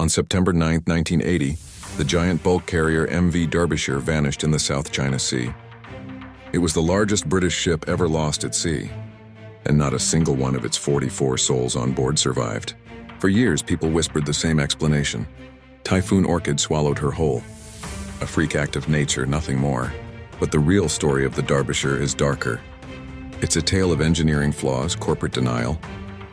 On September 9, 1980, the giant bulk carrier MV Darbisher vanished in the South China Sea. It was the largest British ship ever lost at sea, and not a single one of its 44 souls on board survived. For years, people whispered the same explanation. Typhoon Orchid swallowed her whole. A freak act of nature, nothing more. But the real story of the Darbisher is darker. It's a tale of engineering flaws, corporate denial,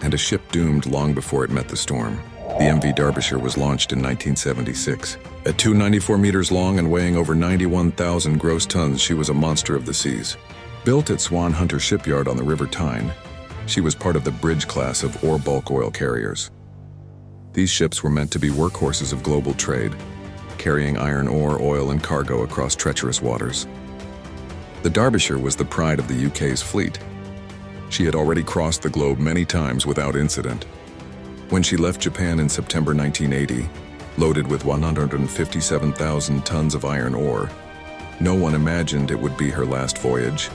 and a ship doomed long before it met the storm. The MV Darbisher was launched in 1976. At 294 meters long and weighing over 91,000 gross tons, she was a monster of the seas. Built at Swan Hunter Shipyard on the River Tyne, she was part of the bridge class of ore bulk oil carriers. These ships were meant to be workhorses of global trade, carrying iron ore, oil, and cargo across treacherous waters. The Darbisher was the pride of the UK's fleet. She had already crossed the globe many times without incident. When she left Japan in September 1980, loaded with 157,000 tons of iron ore, no one imagined it would be her last voyage.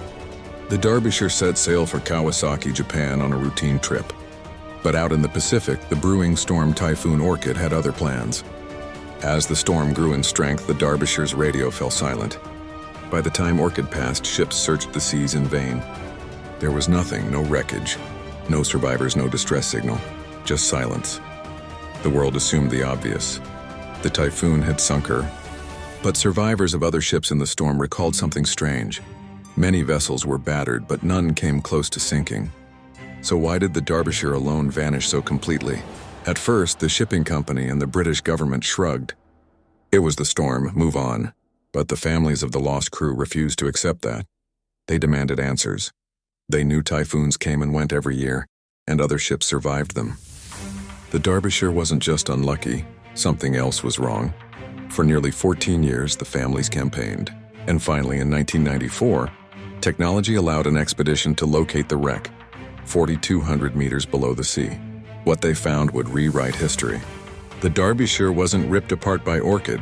The Darbisher set sail for Kawasaki, Japan on a routine trip. But out in the Pacific, the brewing storm Typhoon Orchid had other plans. As the storm grew in strength, the Darbisher's radio fell silent. By the time Orchid passed, ships searched the seas in vain. There was nothing, no wreckage, no survivors, no distress signal, just silence. The world assumed the obvious. The typhoon had sunk her. But survivors of other ships in the storm recalled something strange. Many vessels were battered, but none came close to sinking. So why did the Darbisher alone vanish so completely? At first, the shipping company and the British government shrugged. It was the storm, move on. But the families of the lost crew refused to accept that. They demanded answers. They knew typhoons came and went every year, and other ships survived them. The Darbisher wasn't just unlucky, something else was wrong. For nearly 14 years, the families campaigned. And finally, in 1994, technology allowed an expedition to locate the wreck, 4,200 meters below the sea. What they found would rewrite history. The Darbisher wasn't ripped apart by Orchid.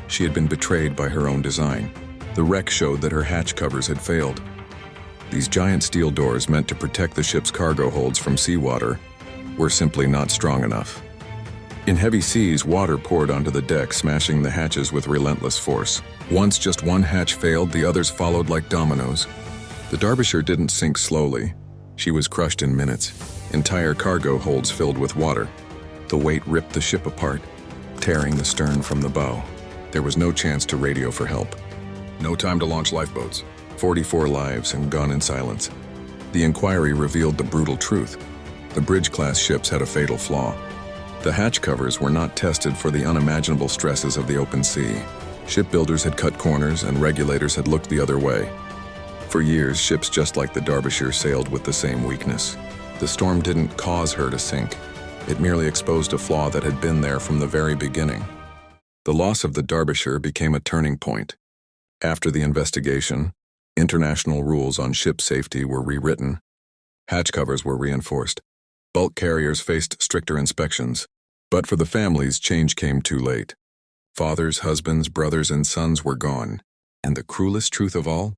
She had been betrayed by her own design. The wreck showed that her hatch covers had failed. These giant steel doors meant to protect the ship's cargo holds from seawater were simply not strong enough. In heavy seas, water poured onto the deck, smashing the hatches with relentless force. Once just one hatch failed, the others followed like dominoes. The Darbisher didn't sink slowly. She was crushed in minutes, entire cargo holds filled with water. The weight ripped the ship apart, tearing the stern from the bow. There was no chance to radio for help. No time to launch lifeboats. 44 lives and gone in silence. The inquiry revealed the brutal truth. The bridge-class ships had a fatal flaw. The hatch covers were not tested for the unimaginable stresses of the open sea. Shipbuilders had cut corners and regulators had looked the other way. For years, ships just like the Darbisher sailed with the same weakness. The storm didn't cause her to sink. It merely exposed a flaw that had been there from the very beginning. The loss of the Darbisher became a turning point. After the investigation, international rules on ship safety were rewritten. Hatch covers were reinforced. Bulk carriers faced stricter inspections. But for the families, change came too late. Fathers, husbands, brothers, and sons were gone. And the cruelest truth of all?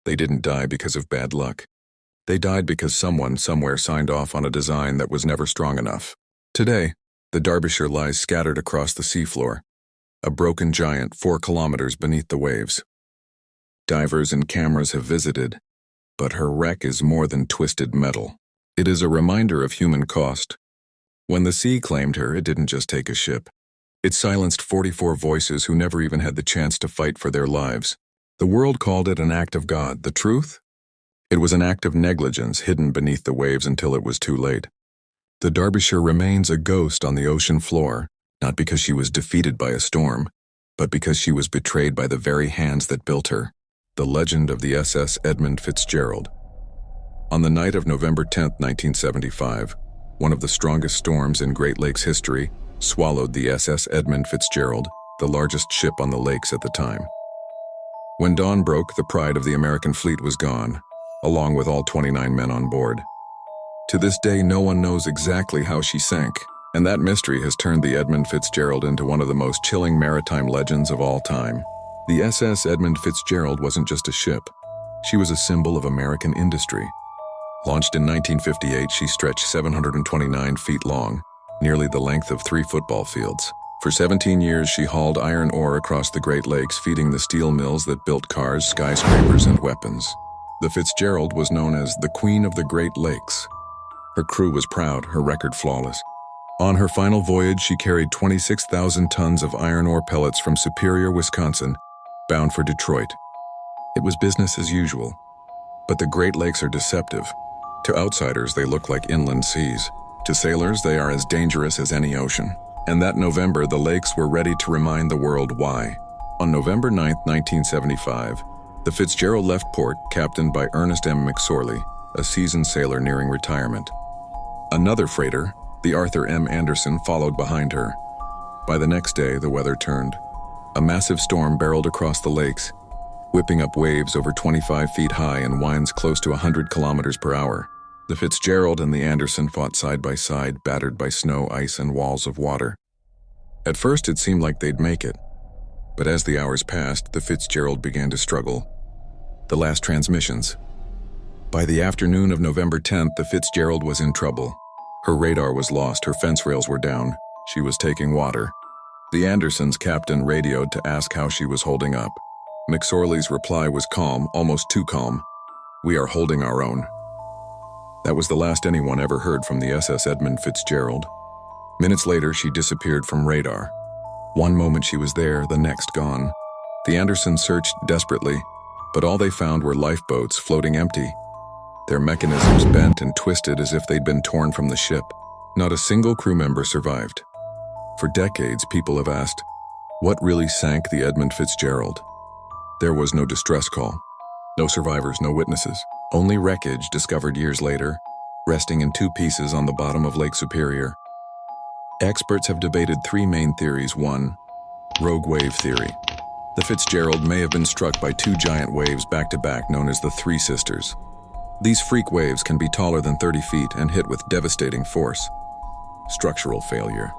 They didn't die because of bad luck. They died because someone somewhere signed off on a design that was never strong enough. Today, the Darbisher lies scattered across the seafloor, a broken giant 4 kilometers beneath the waves. Divers and cameras have visited, but her wreck is more than twisted metal. It is a reminder of human cost. When the sea claimed her, it didn't just take a ship. It silenced 44 voices who never even had the chance to fight for their lives. The world called it an act of God. The truth? It was an act of negligence hidden beneath the waves until it was too late. The Darbisher remains a ghost on the ocean floor, not because she was defeated by a storm, but because she was betrayed by the very hands that built her. The legend of the SS Edmund Fitzgerald. On the night of November 10, 1975, one of the strongest storms in Great Lakes history swallowed the SS Edmund Fitzgerald, the largest ship on the lakes at the time. When dawn broke, the pride of the American fleet was gone, along with all 29 men on board. To this day, no one knows exactly how she sank, and that mystery has turned the Edmund Fitzgerald into one of the most chilling maritime legends of all time. The SS Edmund Fitzgerald wasn't just a ship. She was a symbol of American industry. Launched in 1958, she stretched 729 feet long, nearly the length of 3 football fields. For 17 years, she hauled iron ore across the Great Lakes, feeding the steel mills that built cars, skyscrapers, and weapons. The Fitzgerald was known as the Queen of the Great Lakes. Her crew was proud, her record flawless. On her final voyage, she carried 26,000 tons of iron ore pellets from Superior, Wisconsin, bound for Detroit. It was business as usual. But the Great Lakes are deceptive. To outsiders, they look like inland seas. To sailors, they are as dangerous as any ocean. And that November, the lakes were ready to remind the world why. On November 9, 1975, the Fitzgerald left port, captained by Ernest M. McSorley, a seasoned sailor nearing retirement. Another freighter, the Arthur M. Anderson, followed behind her. By the next day, the weather turned. A massive storm barreled across the lakes, whipping up waves over 25 feet high and winds close to 100 kilometers per hour. The Fitzgerald and the Anderson fought side by side, battered by snow, ice, and walls of water. At first, it seemed like they'd make it. But as the hours passed, the Fitzgerald began to struggle. The last transmissions. By the afternoon of November 10th, the Fitzgerald was in trouble. Her radar was lost, her fence rails were down. She was taking water. The Anderson's captain radioed to ask how she was holding up. McSorley's reply was calm, almost too calm. "We are holding our own." That was the last anyone ever heard from the SS Edmund Fitzgerald. Minutes later, she disappeared from radar. One moment she was there, the next gone. The Andersons searched desperately, but all they found were lifeboats floating empty. Their mechanisms bent and twisted as if they'd been torn from the ship. Not a single crew member survived. For decades, people have asked, what really sank the Edmund Fitzgerald? There was no distress call. No survivors, no witnesses. Only wreckage discovered years later, resting in two pieces on the bottom of Lake Superior. Experts have debated three main theories. 1. Rogue wave theory. The Fitzgerald may have been struck by two giant waves back to back known as the Three Sisters. These freak waves can be taller than 30 feet and hit with devastating force. Structural failure.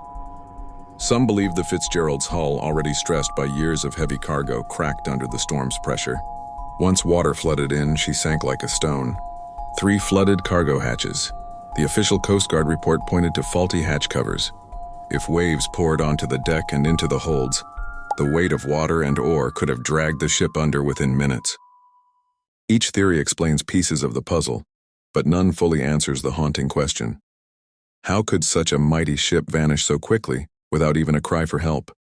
Some believe the Fitzgerald's hull, already stressed by years of heavy cargo, cracked under the storm's pressure. Once water flooded in, she sank like a stone. 3 flooded cargo hatches. The official Coast Guard report pointed to faulty hatch covers. If waves poured onto the deck and into the holds, the weight of water and ore could have dragged the ship under within minutes. Each theory explains pieces of the puzzle, but none fully answers the haunting question. How could such a mighty ship vanish so quickly, without even a cry for help?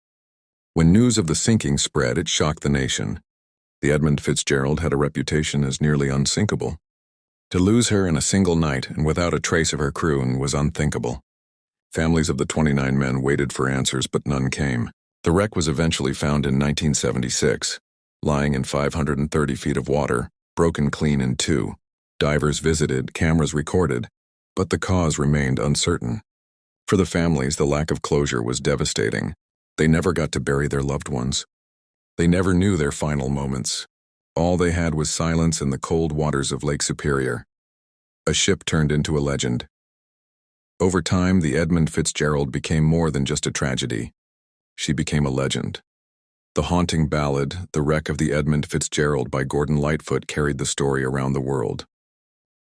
When news of the sinking spread, it shocked the nation. The Edmund Fitzgerald had a reputation as nearly unsinkable. To lose her in a single night and without a trace of her crew was unthinkable. Families of the 29 men waited for answers, but none came. The wreck was eventually found in 1976, lying in 530 feet of water, broken clean in two. Divers visited, cameras recorded, but the cause remained uncertain. For the families, the lack of closure was devastating. They never got to bury their loved ones. They never knew their final moments. All they had was silence in the cold waters of Lake Superior. A ship turned into a legend. Over time, the Edmund Fitzgerald became more than just a tragedy. She became a legend. The haunting ballad, The Wreck of the Edmund Fitzgerald by Gordon Lightfoot, carried the story around the world.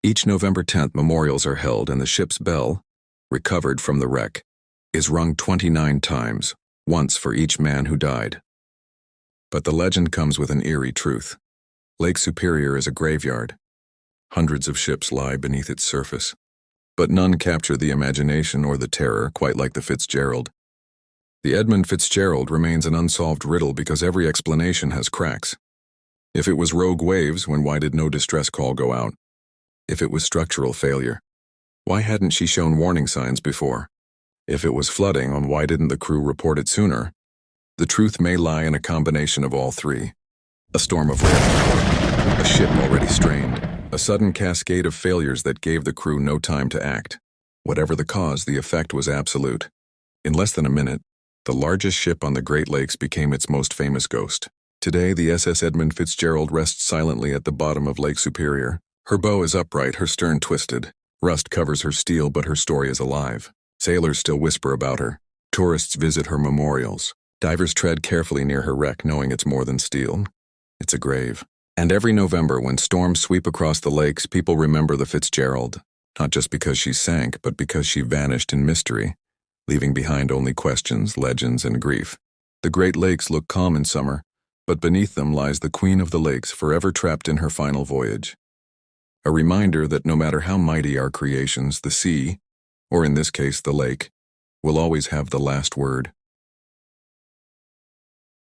Each November 10th, memorials are held and the ship's bell, recovered from the wreck, is rung 29 times, once for each man who died. But the legend comes with an eerie truth. Lake Superior is a graveyard. Hundreds of ships lie beneath its surface. But none capture the imagination or the terror quite like the Fitzgerald. The Edmund Fitzgerald remains an unsolved riddle because every explanation has cracks. If it was rogue waves, why did no distress call go out? If it was structural failure, why hadn't she shown warning signs before? If it was flooding, why didn't the crew report it sooner? The truth may lie in a combination of all three. A storm of rain, a ship already strained, a sudden cascade of failures that gave the crew no time to act. Whatever the cause, the effect was absolute. In less than a minute, the largest ship on the Great Lakes became its most famous ghost. Today, the SS Edmund Fitzgerald rests silently at the bottom of Lake Superior. Her bow is upright, her stern twisted. Rust covers her steel, but her story is alive. Sailors still whisper about her. Tourists visit her memorials. Divers tread carefully near her wreck, knowing it's more than steel. It's a grave. And every November, when storms sweep across the lakes, people remember the Fitzgerald, not just because she sank, but because she vanished in mystery, leaving behind only questions, legends, and grief. The Great Lakes look calm in summer, but beneath them lies the Queen of the Lakes, forever trapped in her final voyage. A reminder that no matter how mighty our creations, the sea, or in this case the lake, will always have the last word.